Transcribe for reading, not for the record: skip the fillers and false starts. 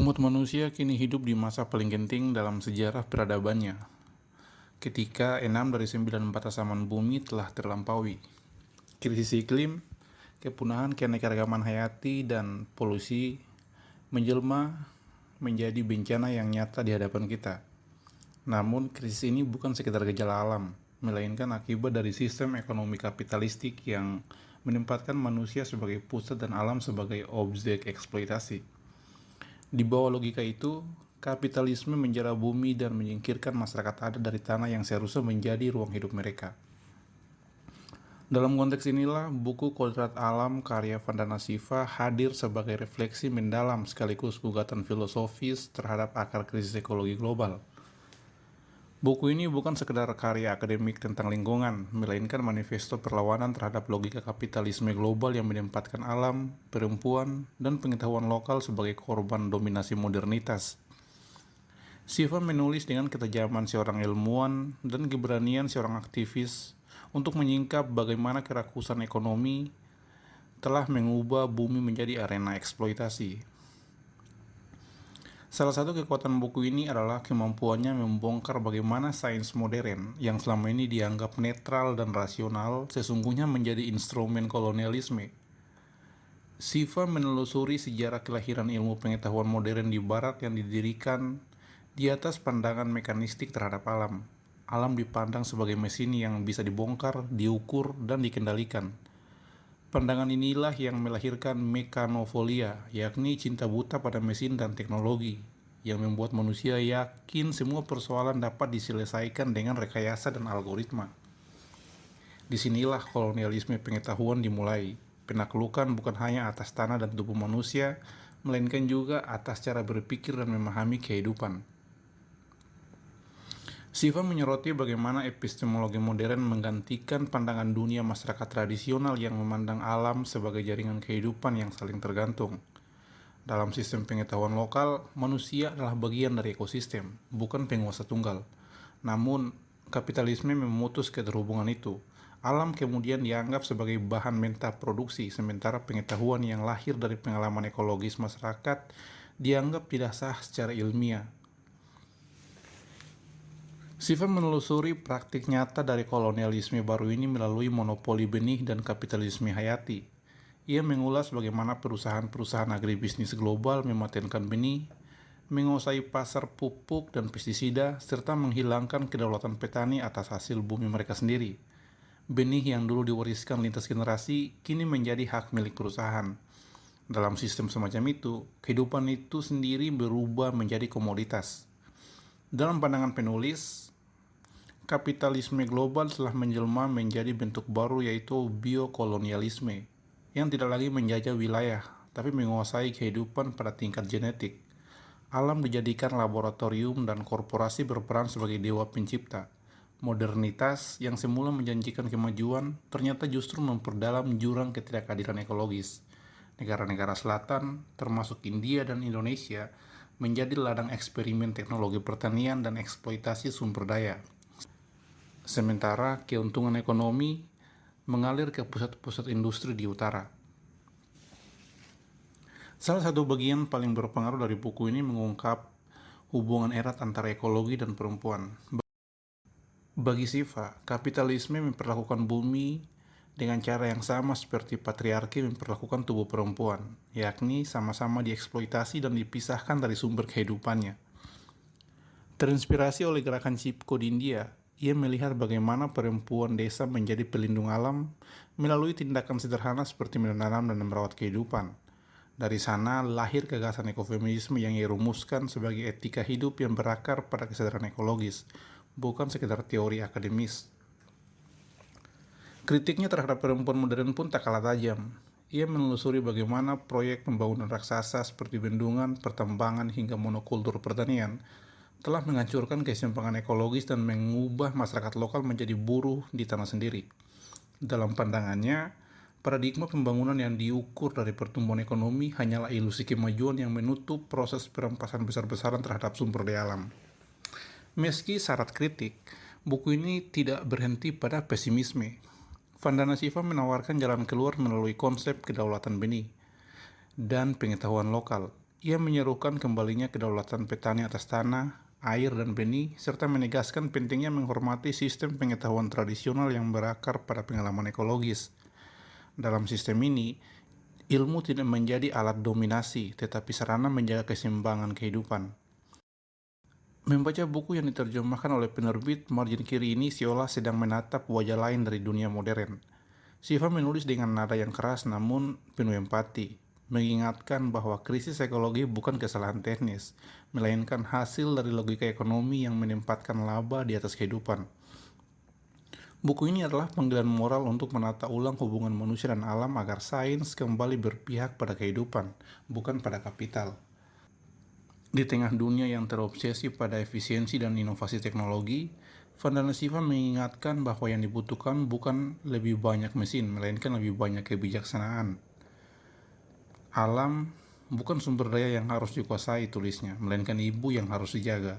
Umat manusia kini hidup di masa paling genting dalam sejarah peradabannya, ketika 6 dari 9 batasaman bumi telah terlampaui. Krisis iklim, kepunahan keanekaragaman hayati, dan polusi menjelma menjadi bencana yang nyata di hadapan kita. Namun, krisis ini bukan sekedar gejala alam, melainkan akibat dari sistem ekonomi kapitalistik yang menempatkan manusia sebagai pusat dan alam sebagai objek eksploitasi. Di bawah logika itu, kapitalisme menjara bumi dan menyingkirkan masyarakat adat dari tanah yang seharusnya menjadi ruang hidup mereka. Dalam konteks inilah, buku Kodrat Alam karya Vandana Shiva hadir sebagai refleksi mendalam sekaligus gugatan filosofis terhadap akar krisis ekologi global. Buku ini bukan sekedar karya akademik tentang lingkungan, melainkan manifesto perlawanan terhadap logika kapitalisme global yang menempatkan alam, perempuan, dan pengetahuan lokal sebagai korban dominasi modernitas. Shiva menulis dengan ketajaman seorang ilmuwan dan keberanian seorang aktivis untuk menyingkap bagaimana kerakusan ekonomi telah mengubah bumi menjadi arena eksploitasi. Salah satu kekuatan buku ini adalah kemampuannya membongkar bagaimana sains modern yang selama ini dianggap netral dan rasional sesungguhnya menjadi instrumen kolonialisme. Shiva menelusuri sejarah kelahiran ilmu pengetahuan modern di Barat yang didirikan di atas pandangan mekanistik terhadap alam. Alam dipandang sebagai mesin yang bisa dibongkar, diukur, dan dikendalikan. Pandangan inilah yang melahirkan mekanofolia, yakni cinta buta pada mesin dan teknologi, yang membuat manusia yakin semua persoalan dapat diselesaikan dengan rekayasa dan algoritma. Disinilah kolonialisme pengetahuan dimulai. Penaklukan bukan hanya atas tanah dan tubuh manusia, melainkan juga atas cara berpikir dan memahami kehidupan. Shiva menyoroti bagaimana epistemologi modern menggantikan pandangan dunia masyarakat tradisional yang memandang alam sebagai jaringan kehidupan yang saling tergantung. Dalam sistem pengetahuan lokal, manusia adalah bagian dari ekosistem, bukan penguasa tunggal. Namun, kapitalisme memutus keterhubungan itu. Alam kemudian dianggap sebagai bahan mentah produksi, sementara pengetahuan yang lahir dari pengalaman ekologis masyarakat dianggap tidak sah secara ilmiah. Shiva menelusuri praktik nyata dari kolonialisme baru ini melalui monopoli benih dan kapitalisme hayati. Ia mengulas bagaimana perusahaan-perusahaan agribisnis global mematenkan benih, menguasai pasar pupuk dan pestisida, serta menghilangkan kedaulatan petani atas hasil bumi mereka sendiri. Benih yang dulu diwariskan lintas generasi kini menjadi hak milik perusahaan. Dalam sistem semacam itu, kehidupan itu sendiri berubah menjadi komoditas. Dalam pandangan penulis, kapitalisme global telah menjelma menjadi bentuk baru yaitu biokolonialisme, yang tidak lagi menjajah wilayah, tapi menguasai kehidupan pada tingkat genetik. Alam dijadikan laboratorium dan korporasi berperan sebagai dewa pencipta. Modernitas yang semula menjanjikan kemajuan ternyata justru memperdalam jurang ketidakadilan ekologis. Negara-negara selatan, termasuk India dan Indonesia, menjadi ladang eksperimen teknologi pertanian dan eksploitasi sumber daya. Sementara keuntungan ekonomi mengalir ke pusat-pusat industri di utara. Salah satu bagian paling berpengaruh dari buku ini mengungkap hubungan erat antara ekologi dan perempuan. Bagi Shiva, kapitalisme memperlakukan bumi dengan cara yang sama seperti patriarki memperlakukan tubuh perempuan, yakni sama-sama dieksploitasi dan dipisahkan dari sumber kehidupannya. Terinspirasi oleh gerakan Chipko di India, ia melihat bagaimana perempuan desa menjadi pelindung alam melalui tindakan sederhana seperti menanam dan merawat kehidupan. Dari sana lahir gagasan ekofeminisme yang ia rumuskan sebagai etika hidup yang berakar pada kesadaran ekologis, bukan sekedar teori akademis. Kritiknya terhadap perempuan modern pun tak kalah tajam. Ia menelusuri bagaimana proyek pembangunan raksasa seperti bendungan, pertambangan, hingga monokultur pertanian telah menghancurkan keseimbangan ekologis dan mengubah masyarakat lokal menjadi buruh di tanah sendiri. Dalam pandangannya, paradigma pembangunan yang diukur dari pertumbuhan ekonomi hanyalah ilusi kemajuan yang menutup proses perampasan besar-besaran terhadap sumber daya alam. Meski syarat kritik, buku ini tidak berhenti pada pesimisme. Vandana Shiva menawarkan jalan keluar melalui konsep kedaulatan benih dan pengetahuan lokal. Ia menyerukan kembalinya kedaulatan petani atas tanah, air, dan benih, serta menegaskan pentingnya menghormati sistem pengetahuan tradisional yang berakar pada pengalaman ekologis. Dalam sistem ini, ilmu tidak menjadi alat dominasi, tetapi sarana menjaga keseimbangan kehidupan. Membaca buku yang diterjemahkan oleh penerbit margin kiri ini seolah sedang menatap wajah lain dari dunia modern. Shiva menulis dengan nada yang keras namun penuh empati, mengingatkan bahwa krisis ekologi bukan kesalahan teknis, melainkan hasil dari logika ekonomi yang menempatkan laba di atas kehidupan. Buku ini adalah panggilan moral untuk menata ulang hubungan manusia dan alam agar sains kembali berpihak pada kehidupan, bukan pada kapital. Di tengah dunia yang terobsesi pada efisiensi dan inovasi teknologi, Vandana Shiva mengingatkan bahwa yang dibutuhkan bukan lebih banyak mesin, melainkan lebih banyak kebijaksanaan. Alam bukan sumber daya yang harus dikuasai, tulisnya, melainkan ibu yang harus dijaga.